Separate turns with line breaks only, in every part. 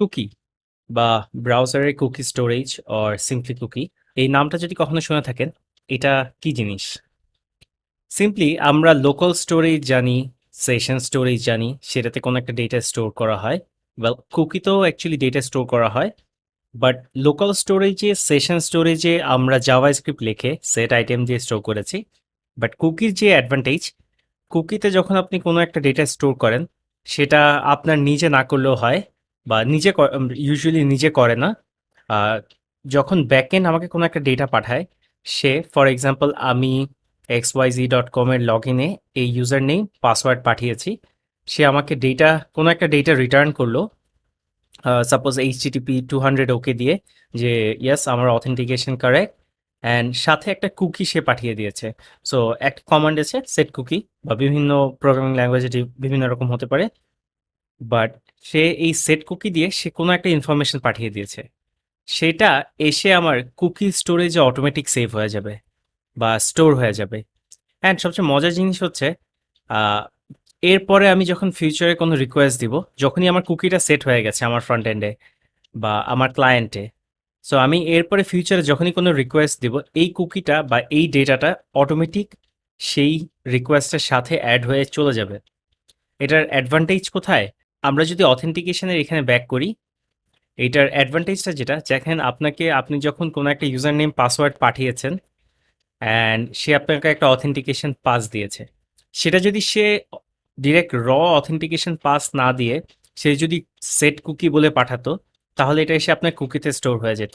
Cookie বা ব্রাউজারের cookie storage or simply cookie এই নামটা যদি কখনো শুনে থাকেন, এটা কি জিনিস? সিম্পলি আমরা লোকাল স্টোরেজ জানি, সেশন স্টোরেজ জানি, সেটাতে কোনো একটা ডেটা স্টোর করা হয়। ওয়েল, কুকিতেও অ্যাকচুয়ালি ডেটা স্টোর করা হয়, বাট লোকাল স্টোরেজে, সেশন স্টোরেজে আমরা জাভাস্ক্রিপ্ট লিখে সেট আইটেম দিয়ে স্টোর করেছি। বাট কুকির যে অ্যাডভান্টেজ, কুকিতে যখন আপনি কোনো একটা ডেটা স্টোর করেন, সেটা আপনার নিজে না করলেও হয়, বা নিজে ইউজুয়ালি নিজে করে না। আহ, যখন ব্যাকএন্ড আমাকে কোনো একটা ডেটা পাঠায়, সে ফর এক্সাম্পল আমি xyz.com এর লগ ইনে এই ইউজার নেম পাসওয়ার্ড পাঠিয়েছি, সে আমাকে কোনো একটা ডেটা রিটার্ন করলো, সাপোজ এইচটিটিপি 200 ওকে দিয়ে, যে ইয়েস আমার অথেন্টিকেশন কারেক্ট, অ্যান্ড সাথে একটা কুকি সে পাঠিয়ে দিয়েছে। সো একটা কমান্ড আছে সেট কুকি, বা বিভিন্ন প্রোগ্রামিং ল্যাঙ্গুয়েজে বিভিন্ন রকম হতে পারে, বাট সে এই সেট কুকি দিয়ে সে কোনো একটা ইনফরমেশন পাঠিয়ে দিয়েছে, সেটা এসে আমার কুকি স্টোরেজে অটোমেটিক সেভ হয়ে যাবে বা স্টোর হয়ে যাবে। অ্যান্ড সবচেয়ে মজার জিনিস হচ্ছে, আহ, এরপরে আমি যখন ফিউচারে কোনো রিকোয়েস্ট দিব, যখনই আমার কুকিটা সেট হয়ে গেছে আমার ফ্রন্ট এন্ডে বা আমার ক্লায়েন্টে, সো আমি এরপরে ফিউচারে যখনই কোনো রিকোয়েস্ট দিব, এই কুকিটা বা এই ডেটাটা অটোমেটিক সেই রিকোয়েস্টের সাথে অ্যাড হয়ে চলে যাবে। এটার অ্যাডভান্টেজ কোথায়? আমরা যদি অথেন্টিকেশনের এখানে ব্যাক করি, এইটার অ্যাডভান্টেজটা যেটা দেখেন, আপনি যখন কোনো একটা ইউজার নেম পাসওয়ার্ড পাঠিয়েছেন অ্যান্ড সে আপনাকে একটা অথেন্টিকেশন পাস দিয়েছে, সেটা যদি সে ডিরেক্ট অথেন্টিকেশন পাস না দিয়ে সে যদি সেট কুকি বলে পাঠাতো, তাহলে এটা এসে আপনার কুকিতে স্টোর হয়ে যেত।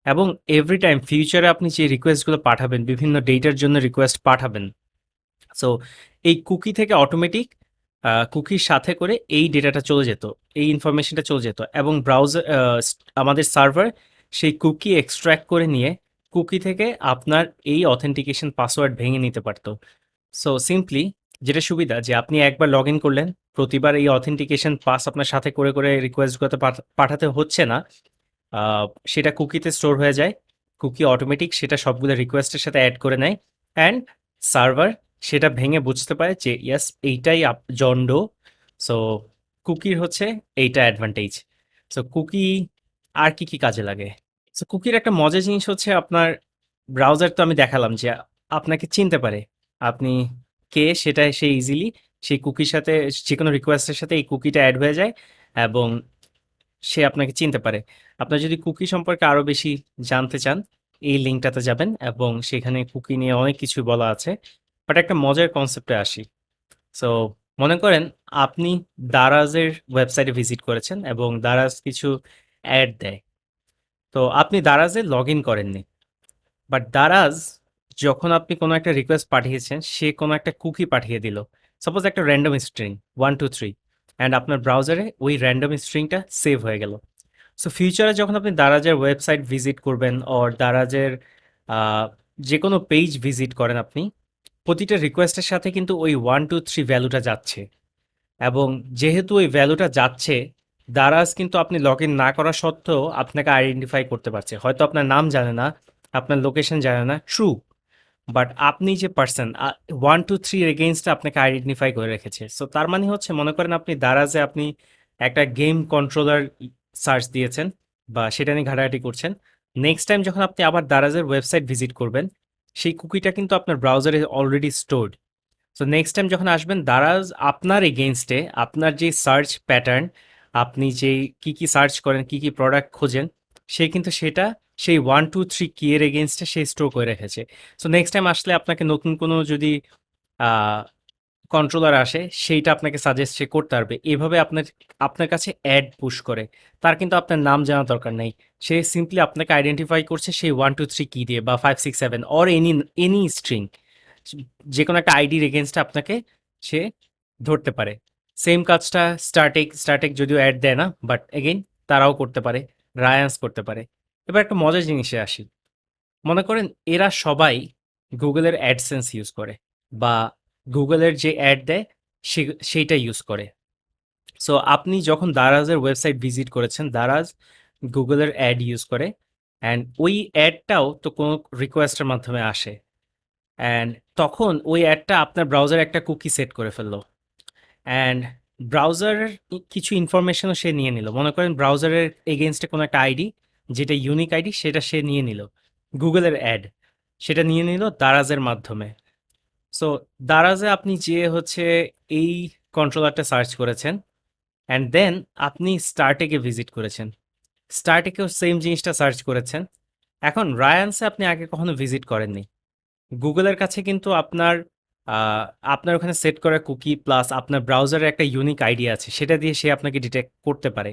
এবং এভরি টাইম ফিউচারে আপনি যে রিকোয়েস্টগুলো পাঠাবেন, বিভিন্ন ডেটার জন্য রিকোয়েস্ট পাঠাবেন, সো এই কুকি থেকে অটোমেটিক কুকির সাথে করে এই ডেটাটা চলে যেত, এই ইনফরমেশনটা চলে যেত, এবং ব্রাউজার, আমাদের সার্ভার সেই কুকি এক্সট্র্যাক্ট করে নিয়ে কুকি থেকে আপনার এই অথেন্টিকেশন পাসওয়ার্ড ভেঙে নিতে পারতো। সো সিম্পলি যেটা সুবিধা, যে আপনি একবার লগ ইন করলেন, প্রতিবার এই অথেন্টিকেশন পাস আপনার সাথে করে করে রিকোয়েস্টগুলোতে পাঠাতে হচ্ছে না। আহ, সেটা কুকিতে স্টোর হয়ে যায়, কুকি অটোমেটিক সেটা সবগুলো রিকোয়েস্টের সাথে অ্যাড করে নেয়, অ্যান্ড সার্ভার সেটা ভেঙে বুঝতে পারে যে ইয়াস এইটাই জন্ড। সো কুকির হচ্ছে এইটা অ্যাডভান্টেজ। সো কুকি আর কি কি কাজে লাগে? সো কুকির একটা মজার জিনিস হচ্ছে, আপনার ব্রাউজার তো আমি দেখালাম যে আপনাকে চিনতে পারে আপনি কে, সেটা সে ইজিলি সেই কুকির সাথে, যে কোনো রিকোয়েস্টের সাথে এই কুকিটা অ্যাড হয়ে যায়, এবং সে আপনাকে চিনতে পারে। আপনার যদি কুকি সম্পর্কে আরো বেশি জানতে চান, এই লিঙ্কটাতে যাবেন এবং সেখানে কুকি নিয়ে অনেক কিছু বলা আছে। বাট একটা মজার কনসেপ্টে আসি। সো মনে করেন আপনি দারাজের ওয়েবসাইটে ভিজিট করেছেন এবং দারাজ কিছু অ্যাড দেয়, তো আপনি দারাজে লগ ইন করেননি, বাট দারাজ যখন আপনি কোনো একটা রিকোয়েস্ট পাঠিয়েছেন, সে কোনো একটা কুকি পাঠিয়ে দিল, সাপোজ একটা র্যান্ডম স্ট্রিং 1 2 3, অ্যান্ড আপনার ব্রাউজারে ওই র্যান্ডম স্ট্রিংটা সেভ হয়ে গেল। সো ফিউচারে যখন আপনি দারাজের ওয়েবসাইট ভিজিট করবেন অর দারাজের আহ, যে কোনো পেজ ভিজিট করেন আপনি, প্রতিটা রিকোয়েস্টের সাথে কিন্তু ওই 1 2 3 ভ্যালুটা যাচ্ছে, এবং যেহেতু ওই ভ্যালুটা যাচ্ছে, দারাজ কিন্তু আপনি লগ ইন না করা সত্ত্বেও আপনাকে আইডেন্টিফাই করতে পারছে। হয়তো আপনার নাম জানে না, আপনার লোকেশন জানে না, ট্রু, বাট আপনি যে পার্সন 1 2 3 এগেইনস্টে আপনাকে আইডেন্টিফাই করে রেখেছে। সো তার মানে হচ্ছে, মনে করেন আপনি দারাজে আপনি একটা গেম কন্ট্রোলার সার্চ দিয়েছেন বা সেটা নিয়ে ঘাটাঘাটি করছেন, নেক্সট টাইম যখন আপনি আবার দারাজের ওয়েবসাইট ভিজিট করবেন, সেই কুকিটা কিন্তু আপনার ব্রাউজারে already stored. So next time যখন আসবেন, দারাজ আপনার এগেইনস্টে আপনার যে সার্চ প্যাটার্ন, আপনি যে কি কি সার্চ করেন, কি কি প্রোডাক্ট খোঁজেন, সে কিন্তু সেটা সেই 1 2 3 কি এর এগেইনস্টে সে স্টোর করে রেখেছে। সো নেক্সট টাইম আসলে আপনাকে নতুন কোনো যদি কন্ট্রোলার আসে, সেইটা আপনাকে সাজেস্ট সে করতে পারবে। এভাবে আপনার আপনার কাছে অ্যাড পুশ করে। তার কিন্তু আপনার নাম জানার দরকার নেই। সে সিম্পলি আপনাকে আইডেন্টিফাই করছে সেই 1 2 3 কি দিয়ে, বা 5 6 7 অর এনি এনি স্ট্রিং, যে কোনো একটা আইডির এগেনস্টে আপনাকে সে ধরতে পারে। সেম কাজটা স্টার্টেক যদিও অ্যাড দেয় না, বাট এগেইন তারাও করতে পারে, রায়ান্স করতে পারে। এবার একটা মজার জিনিসে আসি। মনে করেন এরা সবাই গুগলের অ্যাডসেন্স ইউজ করে, বা গুগলের যে অ্যাড দেয় সেইটা ইউজ করে। সো আপনি যখন দারাজের ওয়েবসাইট ভিজিট করেছেন, দারাজ গুগলের অ্যাড ইউজ করে, অ্যান্ড ওই অ্যাডটাও তো কোনো রিকোয়েস্টের মাধ্যমে আসে, অ্যান্ড তখন ওই অ্যাডটা আপনার ব্রাউজারে একটা কুকি সেট করে ফেললো, অ্যান্ড ব্রাউজারের কিছু ইনফরমেশনও সে নিয়ে নিল। মনে করেন ব্রাউজারের এগেইনস্টে কোনো একটা আইডি, যেটা ইউনিক আইডি, সেটা সে নিয়ে নিল। গুগলের অ্যাড সেটা নিয়ে নিল দারাজের মাধ্যমে। সো দারাজে আপনি যে হচ্ছে এই কন্ট্রোলারটা সার্চ করেছেন, অ্যান্ড দেন আপনি স্টার্টেকে ভিজিট করেছেন। স্টার্টেকেও সেম জিনিসটা সার্চ করেছেন। এখন রায়ান্সে আপনি আগে কখনো ভিজিট করেননি। গুগলের কাছে কিন্তু আহ, আপনার ওখানে সেট করা কুকি প্লাস আপনার ব্রাউজারের একটা ইউনিক আইডি আছে, সেটা দিয়ে সে আপনাকে ডিটেক্ট করতে পারে।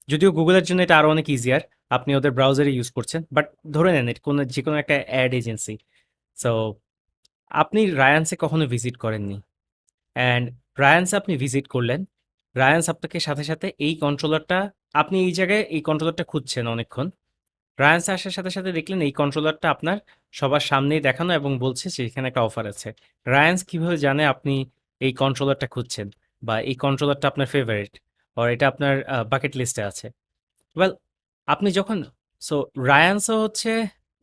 যদিও গুগলের জন্য এটা আরো অনেক ইজিয়ার, আপনি ওদের ব্রাউজারে ইউজ করছেন, বাট ধরে নেন এটা কোনো যে কোনো একটা অ্যাড এজেন্সি। সো আপনি রায়ান্সে কখনো ভিজিট করেননি, অ্যান্ড রায়ান্সে আপনি ভিজিট করলেন। রায়ান্স আপনাকে সাথে সাথে এই কন্ট্রোলারটা, আপনি এই জায়গায় এই কন্ট্রোলারটা খুঁজছেন অনেকক্ষণ। রায়ান্স আসার সাথে সাথে দেখলেন এই কন্ট্রোলারটা আপনার সবার সামনেই দেখানো এবং বলছে যে এখানে একটা অফার আছে। রায়ান্স কিভাবে জানে আপনি এই কন্ট্রোলারটা খুঁজছেন, বা এই কন্ট্রোলারটা আপনার ফেভারিট, আর এটা আপনার বাকেট লিস্টে আছে? ওয়েল, আপনি যখন, সো রায়ান্সও হচ্ছে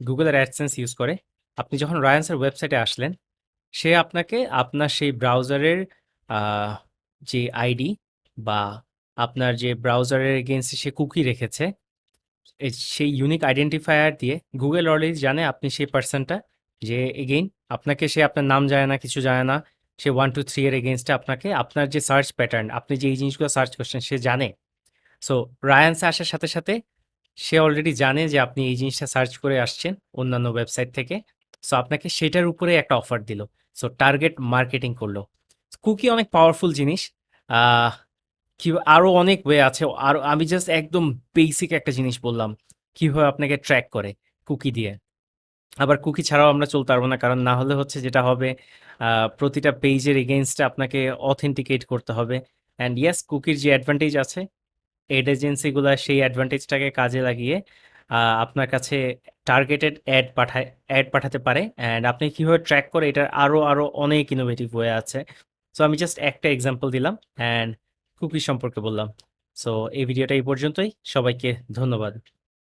গুগলের অ্যাডসেন্স ইউজ করে। আপনি যখন রায়ান্সের ওয়েবসাইটে আসলেন, সে আপনাকে আপনার সেই ব্রাউজারের আহ, যে আইডি বা আপনার যে ব্রাউজারের এগেইনস্টে সে কুকি রেখেছে, সেই ইউনিক আইডেন্টিফায়ার দিয়ে গুগল অলরেডি জানে আপনি সেই পার্সনটা, যে এগেইন আপনাকে সে আপনার নাম জানে না, কিছু জানে না। সে 1 2 3 এর এগেইনস্টে আপনাকে আপনার যে সার্চ প্যাটার্ন, আপনি যে এই জিনিসগুলো সার্চ করছেন, সে জানে। সো রায়ান্সে আসার সাথে সাথে সে অলরেডি জানে যে আপনি এই জিনিসটা সার্চ করে আসছেন অন্যান্য ওয়েবসাইট থেকে। সো আপনাকে সেটার উপরে একটা অফার দিল। সো টার্গেট মার্কেটিং করলো। কুকি অনেক পাওয়ারফুল জিনিস। আহ কি, আরো অনেক ওয়ে আছে। আর আমি জাস্ট একদম বেসিক একটা জিনিস বললাম, কিভাবে আপনাকে ট্র্যাক করে কুকি দিয়ে। আবার কুকি ছাড়াও আমরা চলতে পারবো না, কারণ না হলে হচ্ছে যেটা হবে, প্রতিটা পেজের এগেইনস্টে আপনাকে অথেন্টিকেট করতে হবে। অ্যান্ড ইয়েস, কুকির যে অ্যাডভান্টেজ আছে, এড এজেন্সিগুলো সেই অ্যাডভান্টেজটাকে কাজে লাগিয়ে আপনার কাছে টার্গেটেড অ্যাড পাঠাতে পারে। অ্যান্ড আপনি কিভাবে ট্র্যাক করে, এটার আরো আরো অনেক ইনোভেটিভ ওয়ে আছে। সো আমি জাস্ট একটা এক্সাম্পল দিলাম, অ্যান্ড কুকি সম্পর্কে বললাম। সো এই ভিডিওটা এই পর্যন্তই। সবাইকে ধন্যবাদ।